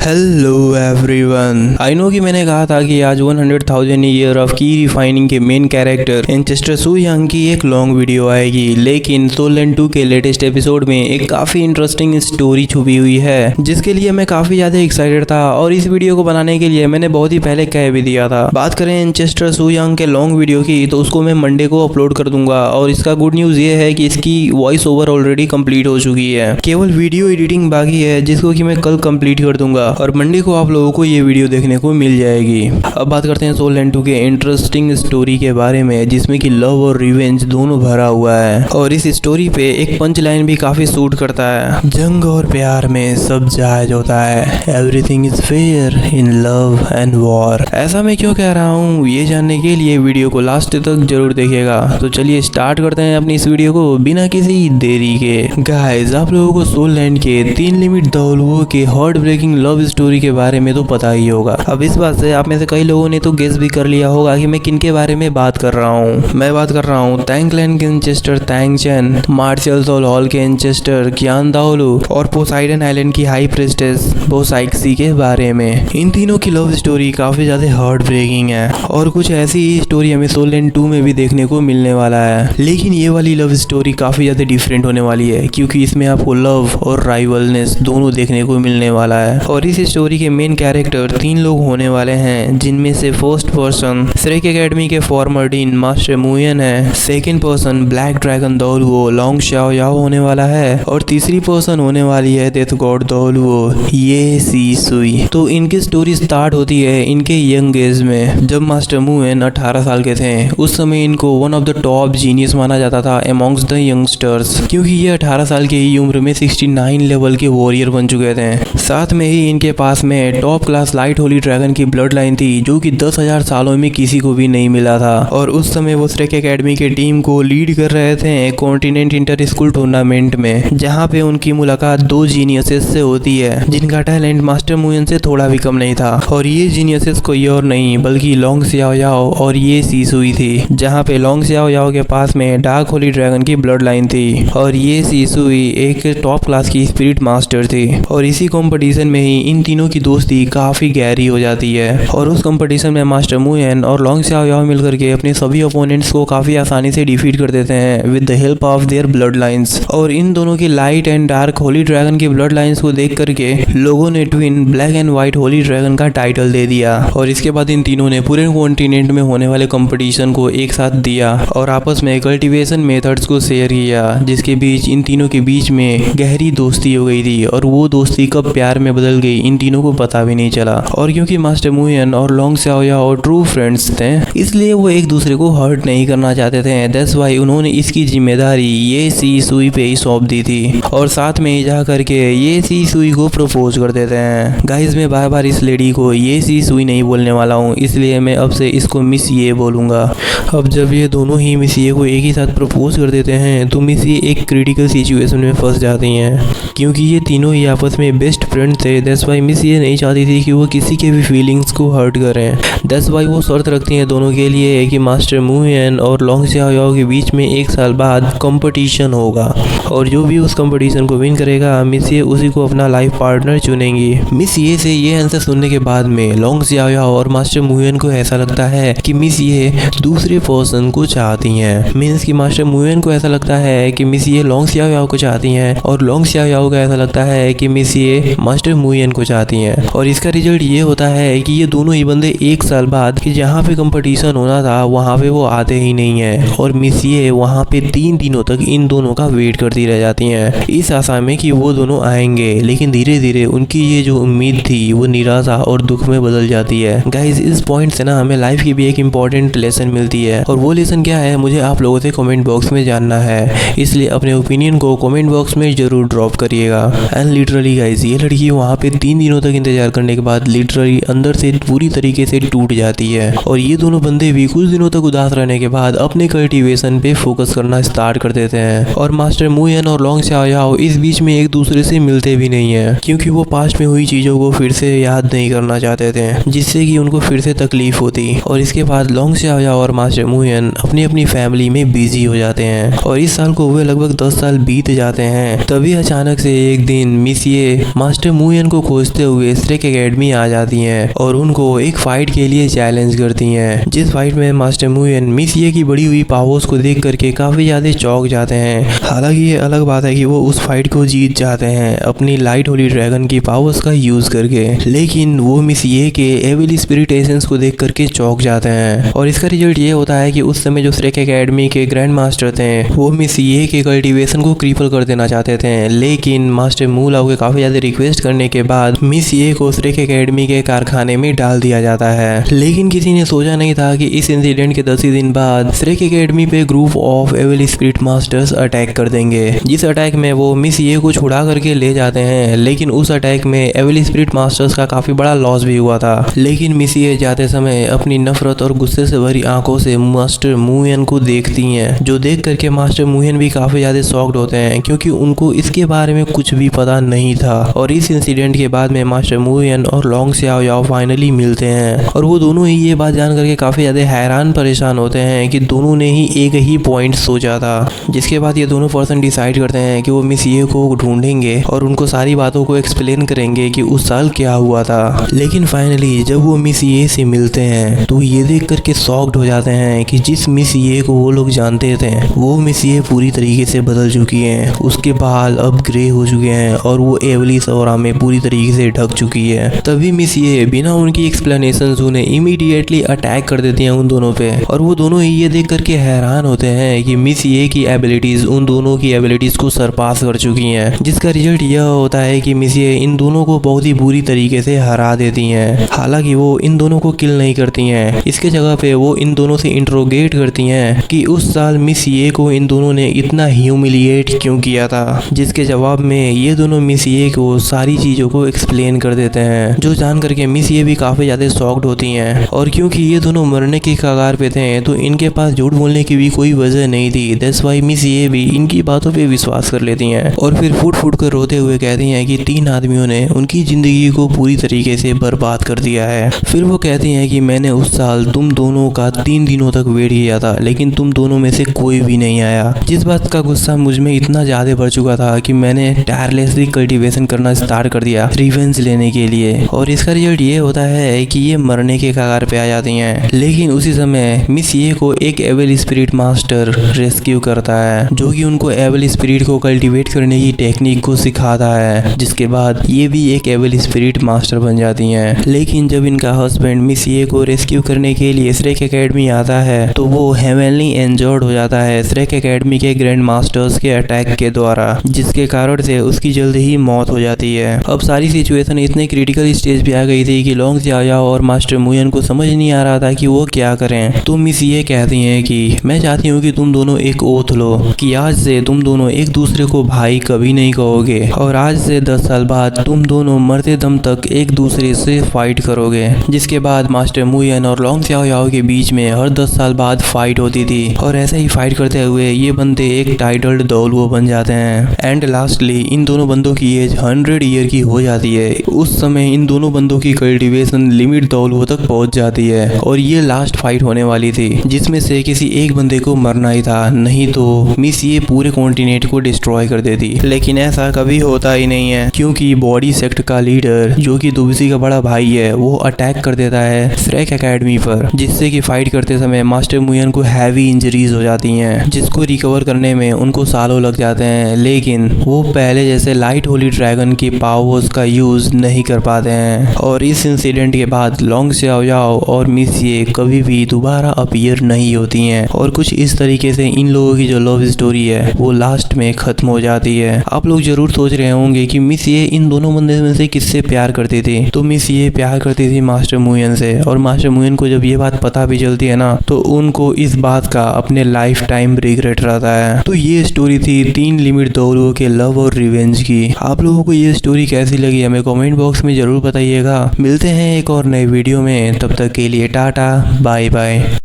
Hello everyone. I know कि मैंने कहा था कि आज 100,000 ईयर ऑफ की रिफाइनिंग के मेन कैरेक्टर एंचेस्टर सू यंग की एक लॉन्ग वीडियो आएगी, लेकिन सोल लैंड 2 के लेटेस्ट एपिसोड में एक काफी इंटरेस्टिंग स्टोरी छुपी हुई है, जिसके लिए मैं काफी ज्यादा एक्साइटेड था और इस वीडियो को बनाने के लिए मैंने बहुत ही पहले कह भी दिया था। बात करें एंचेस्टर सू यंग के लॉन्ग वीडियो की, तो उसको मैं मंडे को अपलोड कर दूंगा और इसका गुड न्यूज ये है कि इसकी वॉइस ओवर ऑलरेडी कंप्लीट हो चुकी है, केवल वीडियो एडिटिंग बाकी है जिसको कि मैं कल कंप्लीट कर दूंगा और मंडे को आप लोगों को ये वीडियो देखने को मिल जाएगी। अब बात करते हैं सोल लैंड 2 के इंटरेस्टिंग स्टोरी के बारे में, जिसमें कि लव और रिवेंज दोनों भरा हुआ है और इस स्टोरी पे एक पंच लाइन भी काफी सूट करता है। जंग और प्यार में सब जायज होता है, everything is fair in love and war. ऐसा मैं क्यों कह रहा हूँ, ये जानने के लिए वीडियो को लास्ट तक जरूर देखिएगा। तो चलिए स्टार्ट करते हैं अपनी इस वीडियो को बिना किसी देरी के। गाइस, आप लोगों को सोल लैंड के 3 लिमिट दौलुओं के हार्ट ब्रेकिंग लव स्टोरी के बारे में तो पता ही होगा। अब इस बात से आप में से कई लोगों ने तो गेस भी कर लिया होगा कि मैं किन के बारे में बात कर रहा हूँ। मैं बात कर रहा हूँ तैंग क्लैन के ancestor Tang Chen, martial soul hall के एंचेस्टर कियान दाओलू और पोसाइडन आइलैंड की हाई प्रिस्टेस बोसाइक्सी के बारे में। इन तीनों की लव स्टोरी काफी ज्यादा हार्ट ब्रेकिंग है और कुछ ऐसी ही स्टोरी हमें सोल लैंड 2 में भी देखने को मिलने वाला है, लेकिन ये वाली लव स्टोरी काफी ज्यादा डिफरेंट होने वाली है क्योंकि इसमें आपको लव और राइवलनेस दोनों देखने को मिलने वाला है। और इस स्टोरी के मेन कैरेक्टर 3 लोग होने वाले हैं, जिनमें से फर्स्ट पर्सन श्रेक एकेडमी के फॉर्मर डीन मास्टर मुयन है, second person black dragon Douluo Long Xiaoyao होने वाला है और तीसरी पर्सन होने वाली है डेथ गॉड दौलुओ ये सी सुई। तो इनकी स्टोरी स्टार्ट होती है इनके यंग एज में, जब मास्टर मुयन 18 साल के थे। उस समय इनको one of the top genius माना जाता था अमॉन्ग्स द यंगस्टर्स, क्योंकि ये 18 साल की ही उम्र में 69 लेवल के वॉरियर बन चुके थे। साथ में ही इनके पास में top class light Holi dragon की ब्लड लाइन थी, जो कि 10,000 सालों में किसी को भी नहीं मिला था। और उस समय वो श्रेक एकेडमी के टीम को लीड कर रहे थे कॉन्टिनेंट इंटर स्कूल टूर्नामेंट में, जहाँ पे उनकी मुलाकात 2 जीनियसेस से होती है जिनका टैलेंट मास्टर मुयन से थोड़ा भी कम नहीं था। और ये जीनियसेस कोई और नहीं बल्कि लॉन्ग सियाओ याओ और ये सीसुई थी, जहाँ पे लॉन्ग सियाओ याओ के पास में डार्क होली ड्रैगन की ब्लड लाइन थी और ये सीसुई एक टॉप क्लास की स्पिरिट मास्टर थी। और इसी कंपटीशन में ही इन तीनों की दोस्ती काफी गहरी हो जाती है और उस कंपटीशन में मास्टर मुयन और लॉन्ग सियाओ याओ मिलकर के अपने सभी ओपोनेंट्स को काफी आसानी से डिफीट कर देते हैं with the help of their blood lines. और इन दोनों की light and dark Holi dragon की ब्लड लाइंस को देख करके लोगों ने twin black and white Holi dragon का टाइटल दे दिया। और इसके बाद इन तीनों ने पूरे कॉन्टिनेंट में होने वाले कंपटीशन को एक साथ दिया और आपस में कल्टीवेशन मेथड्स को शेयर किया, जिसके बीच इन तीनों के बीच में गहरी दोस्ती हो गई थी। और वो दोस्ती कब प्यार में बदल गई इन तीनों को पता भी नहीं चला। और क्योंकि मास्टर मुयन और लॉन्ग सियाओ याओ ट्रू फ्रेंड्स थे, इसलिए वो एक दूसरे को हर्ट नहीं करना चाहते थे। दैट्स व्हाई उन्होंने इसकी जिम्मेदारी ये सी सुई पे ही सौंप दी थी और साथ में ही जा करके ये सी सुई को प्रपोज कर देते हैं। गाइस, मैं बार बार इस लेडी को ये सी सुई नहीं बोलने वाला हूँ, इसलिए मैं अब से इसको मिस ये बोलूंगा। अब जब ये दोनों ही मिस ये को एक ही साथ प्रपोज कर देते हैं तो मिस ये एक क्रिटिकल सिचुएशन में फंस जाती हैं, क्योंकि ये तीनों ही आपस में बेस्ट फ्रेंड थे। दैट्स व्हाई मिस ये नहीं चाहती थी कि वो किसी के भी फीलिंग्स को हर्ट करें। दैट्स व्हाई वो शर्त रखती हैं दोनों के लिए कि मास्टर मुयन और लॉन्ग सियाओ याओ के बीच में 1 साल बाद कंपटीशन होगा और जो भी उस कंपटीशन को विन करेगा मिस ये उसी को अपना लाइफ पार्टनर चुनेंगी। मिस ये से ये आंसर सुनने के बाद में लॉन्ग सियाओ याओ और मास्टर मुयन को ऐसा लगता है कि मिस ये दूसरे पर्सन को चाहती हैं। मींस कि मास्टर मुयन को ऐसा लगता है कि मिस ये लॉन्ग सियाओ याओ को चाहती हैं और लॉन्ग सियाओ याओ को ऐसा लगता है कि मिस ये मास्टर मुयन को चाहती हैं। और इसका रिजल्ट ये होता है कि ये दोनों ही बंदे 1 साल बाद कि जहाँ पे कंपटीशन होना था वहाँ पे वो आते ही नहीं है और मिस ये वहाँ पे 3 दिनों तक इन दोनों का वेट करती रह जाती हैं, इस आशा में कि वो दोनों आएंगे। लेकिन धीरे धीरे उनकी ये जो उम्मीद थी वो निराशा और दुख में बदल जाती है। गाइस, इस पॉइंट से ना हमें लाइफ की भी एक इंपॉर्टेंट लेसन मिलती है और वो लेसन क्या है मुझे आप लोगों से कमेंट बॉक्स में जानना है, इसलिए अपने ओपिनियन को कमेंट बॉक्स में जरूर ड्रॉप करिएगा। एंड लिटरली गाइस, ये लड़की वहाँ पे 3 दिनों तक इंतजार करने के बाद लिटरली अंदर से पूरी तरीके से टूट जाती है और ये दोनों बंदे भी कुछ दिनों तक उदास रहने के बाद अपने कल्टीवेशन पे फोकस करना स्टार्ट कर देते हैं। और मास्टर मुयन और लॉन्ग सियाओ याओ इस बीच में एक दूसरे से मिलते भी नहीं है, क्योंकि वो पास्ट में हुई चीजों को फिर से याद नहीं करना चाहते थे, जिससे कि उनको फिर से तकलीफ होती। और इसके बाद लॉन्ग सियाओ याओ और मास्टर मुयन अपनी अपनी फैमिली में बिजी हो जाते हैं और इस साल को हुए लगभग 10 साल बीत जाते हैं। तभी अचानक से एक दिन मिस ये मास्टर मुयन को खोजते हुए श्रेक एकेडमी आ जाती हैं और उनको एक फाइट के लिए चैलेंज करती हैं, जिस फाइट में मास्टर मुयन मिस ये की बड़ी हुई पावर्स को देख करके काफी ज्यादा चौंक जाते हैं। हालांकि ये अलग बात है कि वो उस फाइट को जीत जाते हैं अपनी लाइट होली ड्रैगन की पावर्स का यूज करके, लेकिन वो मिस ये के एविल स्पिरिट एसेंस को देख करके चौंक जाते हैं। और इसका रिजल्ट ये होता है कि उस समय जो श्रेक एकेडमी के ग्रैंड मास्टर थे वो मिस ये के कल्टीवेशन को क्रिपल कर देना चाहते थे, लेकिन मास्टर मू लाओ के काफी ज्यादा रिक्वेस्ट करने के बाद मिस ये को श्रेक एकेडमी के कारखाने में डाल दिया जाता है। लेकिन किसी ने सोचा नहीं था कि इस इंसिडेंट के 10 ही दिन बाद श्रेक एकेडमी पे group of evil spirit masters attack कर देंगे। जिस अटैक में वो मिस ये को छुड़ा करके ले जाते हैं, लेकिन उस अटैक में एविल स्पिरिट मास्टर्स का काफी बड़ा लॉस भी हुआ था। लेकिन मिस ये जाते समय अपनी नफरत और गुस्से से भरी आंखों से मास्टर मुयन को देखती हैं, जो देख करके मास्टर मुयन भी काफी ज्यादा शॉक्ड होते हैं क्योंकि उनको इसके बारे में कुछ भी पता नहीं था। और इस इंसिडेंट के बाद में मास्टर मुयन और लॉन्ग स्याओ याओ फाइनली मिलते हैं और वो दोनों ही ये बात जान करके काफी ज्यादा हैरान परेशान होते हैं कि दोनों ने ही एक ही पॉइंट सोचा था। जिसके बाद ये दोनों पर्सन डिसाइड करते हैं कि वो मिस ये को ढूंढेंगे और उनको सारी बातों को एक्सप्लेन करेंगे कि उस साल क्या हुआ था। लेकिन फाइनली जब वो मिस ये से मिलते हैं तो ये देख करके शॉक्ड हो जाते हैं कि जिस मिस ये को वो लोग जानते थे वो मिस ये पूरी तरीके से बदल चुकी हैं। उसके बाल अब ग्रे हो चुके हैं और वो एवलिस और में पूरी तरीके से ढक चुकी है। तभी मिस ये बिना उनकी एक्सप्लेनेशन सुने इमीडिएटली अटैक कर देती हैं उन दोनों पे और वो दोनों ही ये देख करके हैरान होते हैं कि मिस ये की एबिलिटीज उन दोनों की एबिलिटीज को सरपास कर चुकी हैं, जिसका रिजल्ट यह होता है कि मिस ये इन दोनों को बहुत ही बुरी तरीके से हरा देती हैं। हालांकि वो इन दोनों को किल नहीं करती हैं, इसके जगह पे वो इन दोनों से इंट्रोगेट करती हैं कि उस साल मिस ये को इन दोनों ने इतना ह्यूमिलिएट क्यों किया था, जिसके जवाब में ये दोनों मिस ये को सारी चीजों को एक्सप्लेन कर देते हैं, जो जान करके मिस ये भी काफी ज्यादा शॉक्ड होती हैं। और क्योंकि ये दोनों मरने के कगार पे थे तो इनके पास झूठ बोलने की भी कोई वजह नहीं थी, दैट्स व्हाई मिस ये भी इनकी बातों पे विश्वास कर लेती हैं और फिर फुट फुट कर रोते हुए कहती हैं कि 3 आदमियों ने उनकी जिंदगी को पूरी तरीके से बर्बाद कर दिया है। फिर वो कहती हैं कि मैंने उस साल तुम दोनों का 3 दिनों तक वेट किया था, लेकिन तुम दोनों में से कोई भी नहीं आया, जिस बात का गुस्सा मुझ में इतना ज्यादा बढ़ चुका था कि मैंने टायरलेसली कल्टीवेशन करना स्टार्ट कर दिया रिवेंज लेने के लिए। और इसका रिजल्ट ये होता है कि ये मरने के कगार पे आ जाती हैं। लेकिन उसी समय मिस ये को एक एविल स्पिरिट मास्टर रेस्क्यू करता है, जो कि उनको एविल स्पिरिट को कल्टीवेट करने की टेक्निक को सिखाता है, जिसके बाद ये भी एक एविल स्पिरिट मास्टर बन जाती हैं। लेकिन जब इनका हस्बैंड मिस ये को रेस्क्यू करने के लिए श्रेक एकेडमी आता है तो वो हेवनली इंजर्ड हो जाता है श्रेक एकेडमी के ग्रैंड मास्टर्स के अटैक के द्वारा, जिसके कारण से उसकी जल्द ही मौत हो जाती है। अब सारी सिचुएशन इतने क्रिटिकल स्टेज पे आ गई थी कि लॉन्ग स्याओ और मास्टर मुयन को समझ नहीं आ रहा था कि वो क्या करें। तो मिस ये कहती हैं कि मैं चाहती हूँ कि तुम दोनों एक ओथ लो कि आज से तुम दोनों एक दूसरे को भाई कभी नहीं कहोगे और आज से 10 साल बाद तुम दोनों मरते दम तक एक दूसरे से फाइट करोगे। जिसके बाद मास्टर मुयन और लॉन्ग स्याओ याओ के बीच में हर 10 साल बाद फाइट होती थी और ऐसे ही फाइट करते हुए ये बंदे एक टाइटल्ड दौलुओ बन जाते हैं। एंड लास्टली इन दोनों बंदों की एज 100 ईयर की हो जाती है। उस समय इन दोनों बंदों की कल्टीवेशन लिमिट दौलुओ तक पहुंच जाती है और ये लास्ट फाइट होने वाली थी, जिसमें से किसी एक बंदे को मरना ही था, नहीं तो मिस ये पूरे कॉन्टिनेंट को डिस्ट्रॉय कर देती। लेकिन ऐसा कभी होता ही नहीं है, क्योंकि बॉडी सेक्ट का लीडर जो कि दुबसी का बड़ा भाई है वो अटैक कर देता है श्रेक एकेडमी पर, जिससे कि फाइट करते समय मास्टर मुयन को हैवी इंजरीज हो जाती हैं, जिसको रिकवर करने में उनको सालों लग जाते हैं। लेकिन वो पहले जैसे लाइट होली ड्रैगन की पावर्स का यूज नहीं कर पाते हैं और इस इंसिडेंट के बाद लॉन्ग स्याओ याओ और मिस ये कभी भी दोबारा अपीयर नहीं होती हैं और कुछ इस तरीके से इन लोगों की जो लव स्टोरी है वो लास्ट में खत्म हो जाती है। आप लोग जरूर सोच रहे होंगे कि मिस ये इन दोनों बंदे में से किससे प्यार करती थी। तो मिस ये प्यार करती थी मास्टर मुयन से, और मास्टर मुयन को जब ये बात पता भी चलती है ना तो उनको इस बात का अपने लाइफ टाइम रिग्रेट रहता है। तो ये स्टोरी थी 3 लिमिट दौलुओं के लव और रिवेंज की। आप लोगों को ये स्टोरी कैसी लगी हमें कमेंट बॉक्स में जरूर बताइएगा। मिलते हैं एक और नए वीडियो में, तब तक के लिए टाटा बाय बाय।